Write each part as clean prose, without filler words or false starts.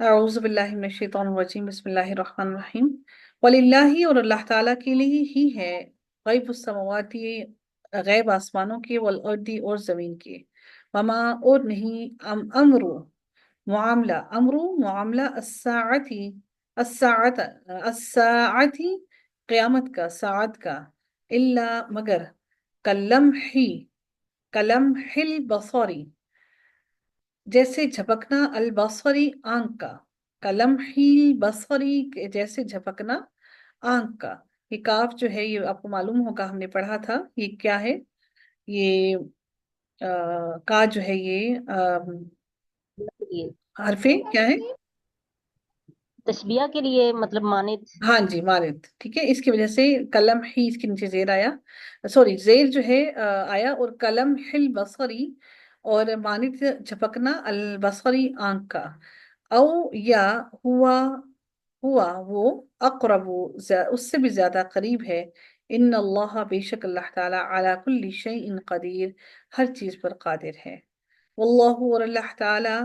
اعوذ باللہ من الشیطان الرجیم بسم اللہ الرحمن الرحیم وللہ اور اللہ تعالیٰ کے لیے ہی ہے غیب السماواتی غیب آسمانوں کے والارضی اور زمین کے وما اور نہیں امرو معاملہ الساعت الساعتی قیامت کا ساعت کا الا مگر کلمحی کلمح البصری جیسے جھپکنا البصری آنکھ کا کلمحی البصری جیسے جھپکنا آنکھ کا یہ کاف جو ہے یہ آپ کو معلوم ہوگا ہم نے پڑھا تھا یہ کیا ہے یہ کا جو ہے یہ یہ حرفیں کیا ہے تشبیہ کے لیے مطلب مانت. ہاں جی مارد ٹھیک ہے اس کی وجہ سے قلم ہی اس کے نیچے زیر آیا سوری زیر جو ہے آیا اور قلم ہل بصری اور مانت جھپکنا البصری آنکھ کا او یا ہوا ہوا وہ اقرب اس سے بھی زیادہ قریب ہے ان اللہ بے شک اللہ تعالی علی کل شیء قدیر ہر چیز پر قادر ہے واللہ اور اللہ تعالی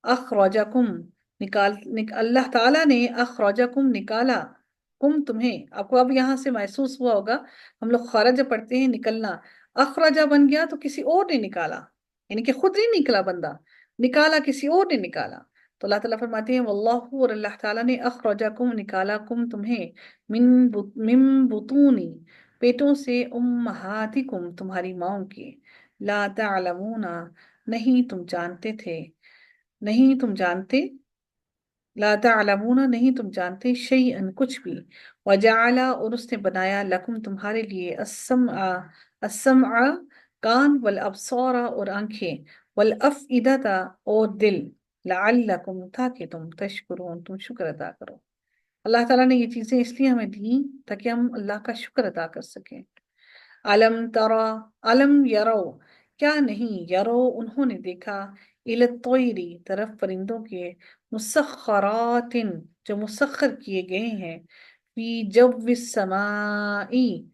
اخرجکم اللہ تعالیٰ نے اخرجکم نکالا تمہیں آپ کو اب یہاں سے محسوس ہوا ہوگا ہم لوگ خرج پڑھتے ہیں نکلنا اخرجہ بن گیا تو کسی اور نے نکالا یعنی کہ خود نہیں نکلا بندہ نکالا کسی اور نے نکالا تو اللہ تعالیٰ فرماتے ہیں واللہ اور اللہ تعالیٰ نے اخرجکم نکالا تمہیں من بطونی پیٹوں سے امہاتکم تمہاری ماؤں کے لا تعلمون نہیں تم جانتے تھے نہیں تم جانتے لا تعلمون نہیں تم جانتے شیئن کچھ بھی وجعل اور اس نے بنایا لکم تمہارے لیے السمع کان والابصار اور آنکھیں والافئدۃ اور دل لعلکم تاکہ تم تشکرون تم شکر ادا کرو اللہ تعالیٰ نے یہ چیزیں اس لیے ہمیں دی تاکہ ہم اللہ کا شکر ادا کر سکیں علم ترا علم یرو کیا نہیں یرو انہوں نے دیکھا الطیری طرف پرندوں کے مسخرات جو مسخر کیے گئے ہیں فی جو السمائی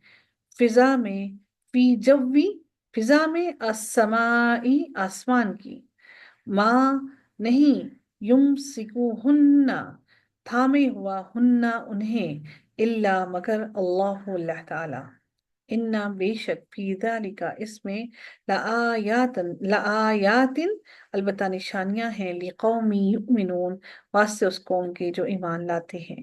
فضا میں فی جوی فضا میں السمائی آسمان کی ماں نہیں یمسکوہن تھامے ہوا ہن انہیں الا مگر اللہ تعالی انا بے شک فی ذالک اس میں لآیات البتہ نشانیاں ہیں لقوم یؤمنون واسطے اس قوم کے جو ایمان لاتے ہیں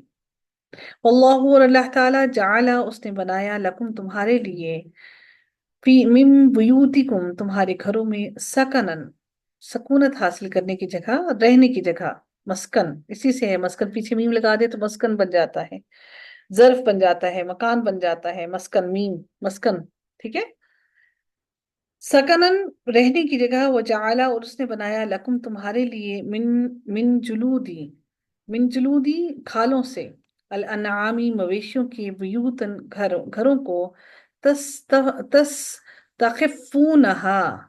واللہ اور اللہ تعالی جعل اس نے بنایا لکم تمہارے لیے فی من بیوتکم تمہارے گھروں میں سکنن سکونت حاصل کرنے کی جگہ رہنے کی جگہ مسکن اسی سے ہے مسکن پیچھے میم لگا دے تو مسکن بن جاتا ہے ظرف بن جاتا ہے مکان بن جاتا ہے مسکن میم مسکن ٹھیک ہے سکنن رہنے کی جگہ وہ جعلا اور اس نے بنایا لکم تمہارے لیے من جلودی کھالوں سے الانعامی مویشیوں کی بیوتن گھروں کو تستخفونہا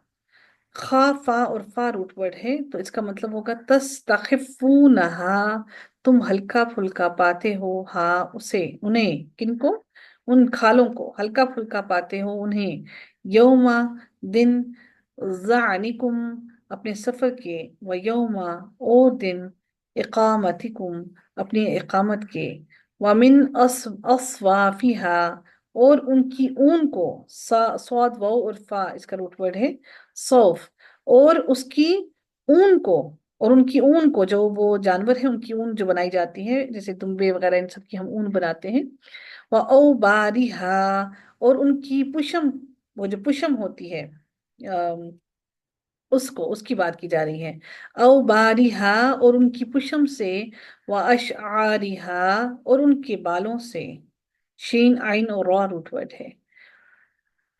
خا فا اور فا روٹ ورڈ ہے تو اس کا مطلب ہوگا تستخفونہا تم ہلکا پھلکا پاتے ہو ہاں اسے انہیں کن کو ان کھالوں کو ہلکا پھلکا پاتے ہو انہیں یوم دن ظعنکم اپنے سفر کے و یوم اور دن اقامتکم اپنی اقامت کے ومن اصوافہا اور ان کی اون کو صاد واو اور فا اس کا روٹ ورڈ ہے صوف اور اس کی اون کو اور ان کی اون کو جو وہ جانور ہیں ان کی اون جو بنائی جاتی ہے جیسے دمبے وغیرہ ان سب کی ہم اون بناتے ہیں وَأَوْبَارِهَا اور ان کی پشم وہ جو پشم ہوتی ہے اس کی بات کی جا رہی ہے او باریہا اور ان کی پشم سے واشعارہا اور ان کے بالوں سے شین عین اور را روٹ ورڈ ہے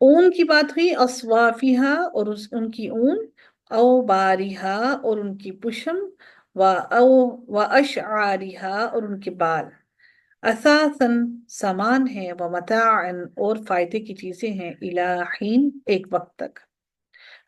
اون کی بات ہوئی اصوافیہا اور ان کی اون او باریہا اور ان کی پشم و اشعارہا اور ان کے بال اثاثن سامان ہے و متاعن اور فائدے کی چیزیں ہیں الہین ایک وقت تک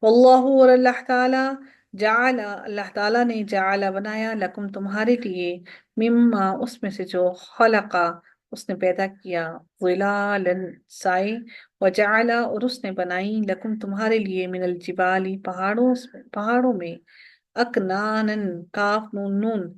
واللہ اور اللہ تعالی جعل اللہ تعالی نے جعل بنایا لکم تمہارے لیے مما اس میں سے جو خلقا اس نے پیدا کیا ظلالا سائے وجعل اور اس نے بنائی لکم تمہارے لیے من الجبال پہاڑوں میں اکنانن کاف نون نون